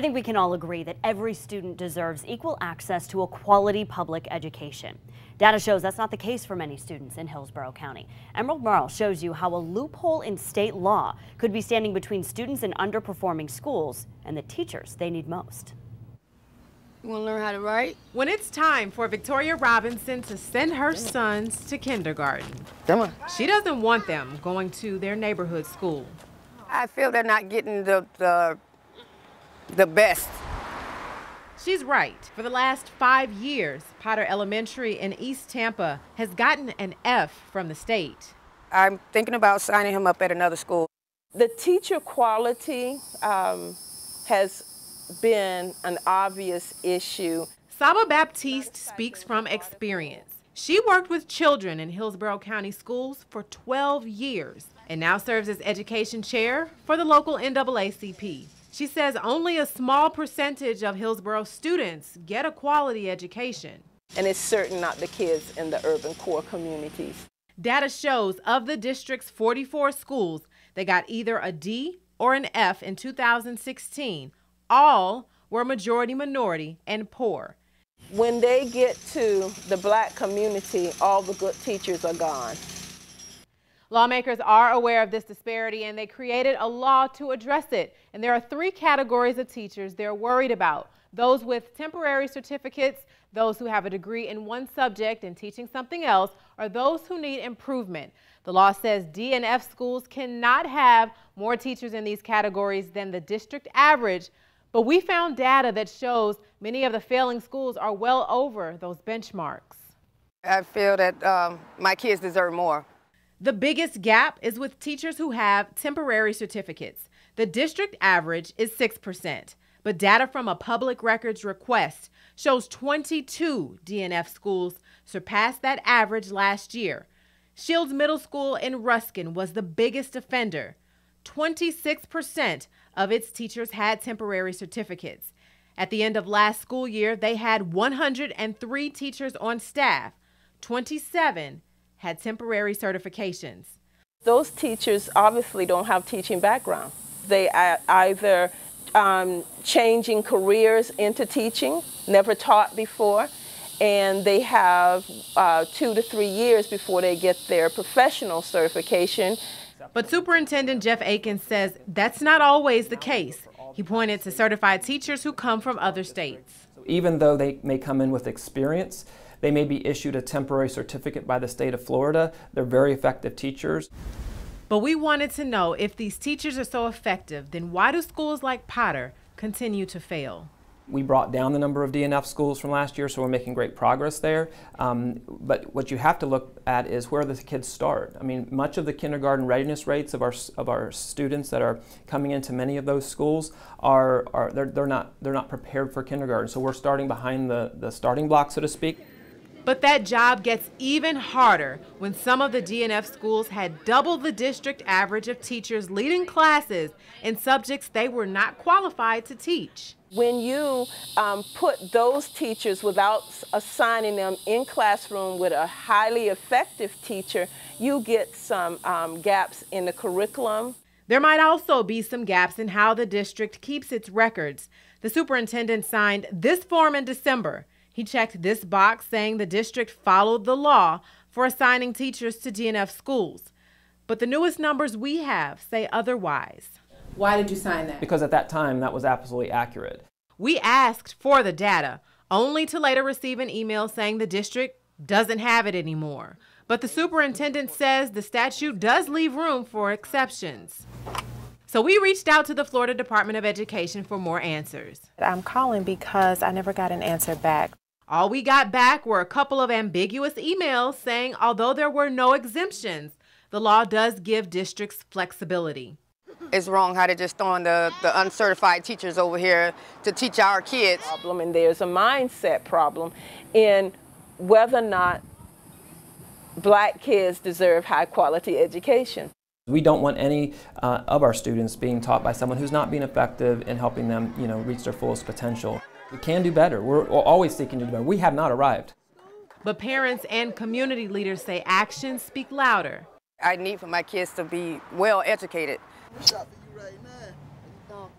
I think we can all agree that every student deserves equal access to a quality public education. Data shows that's not the case for many students in Hillsborough County. Emerald Marl shows you how a loophole in state law could be standing between students in underperforming schools and the teachers they need most. You want to learn how to write? When it's time for Victoria Robinson to send her sons to kindergarten, Come on. she doesn't want them going to their neighborhood school. I feel they're not getting the best. She's right. For the last 5 years, Potter Elementary in East Tampa has gotten an F from the state. I'm thinking about signing him up at another school. The teacher quality has been an obvious issue. Saba Baptiste speaks from experience. She worked with children in Hillsborough County schools for 12 years and now serves as education chair for the local NAACP. She says only a small percentage of Hillsborough students get a quality education. And it's certainly not the kids in the urban core communities. Data shows of the district's 44 schools, they got either a D or an F in 2016. All were majority minority and poor. When they get to the black community, all the good teachers are gone. Lawmakers are aware of this disparity and they created a law to address it. And there are 3 categories of teachers they're worried about. Those with temporary certificates, those who have a degree in one subject and teaching something else, or those who need improvement. The law says D and F schools cannot have more teachers in these categories than the district average. But we found data that shows many of the failing schools are well over those benchmarks. I feel that my kids deserve more. The biggest gap is with teachers who have temporary certificates. The district average is 6%, but data from a public records request shows 22 DNF schools surpassed that average last year. Shields Middle School in Ruskin was the biggest offender. 26% of its teachers had temporary certificates. At the end of last school year, they had 103 teachers on staff. 27 had temporary certifications. Those teachers obviously don't have teaching background. They are either changing careers into teaching, never taught before, and they have 2 to 3 years before they get their professional certification. But Superintendent Jeff Akins says that's not always the case. He pointed to certified teachers who come from other states. Even though they may come in with experience, they may be issued a temporary certificate by the state of Florida. They're very effective teachers. But we wanted to know, if these teachers are so effective, then why do schools like Potter continue to fail? We brought down the number of DNF schools from last year, so we're making great progress there. But what you have to look at is where the kids start. I mean, much of the kindergarten readiness rates of our students that are coming into many of those schools they're not prepared for kindergarten. So we're starting behind the starting block, so to speak. But that job gets even harder when some of the DNF schools had double the district average of teachers leading classes in subjects they were not qualified to teach. When you put those teachers without assigning them in classroom with a highly effective teacher, you get some gaps in the curriculum. There might also be some gaps in how the district keeps its records. The superintendent signed this form in December. He checked this box saying the district followed the law for assigning teachers to DNF schools. But the newest numbers we have say otherwise. Why did you sign that? Because at that time, that was absolutely accurate. We asked for the data, only to later receive an email saying the district doesn't have it anymore. But the superintendent says the statute does leave room for exceptions. So we reached out to the Florida Department of Education for more answers. I'm calling because I never got an answer back. All we got back were a couple of ambiguous emails saying although there were no exemptions, the law does give districts flexibility. It's wrong how they're just throwing the uncertified teachers over here to teach our kids. And there's a mindset problem in whether or not black kids deserve high quality education. We don't want any of our students being taught by someone who's not being effective in helping them, reach their fullest potential. We can do better. We're always seeking to do better. We have not arrived. But parents and community leaders say actions speak louder. I need for my kids to be well educated.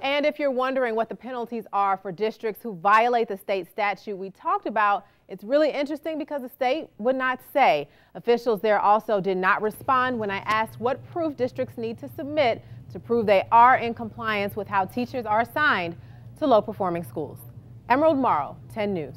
And if you're wondering what the penalties are for districts who violate the state statute we talked about, it's really interesting because the state would not say. Officials there also did not respond when I asked what proof districts need to submit to prove they are in compliance with how teachers are assigned to low-performing schools. Emerald Morrow, 10 News.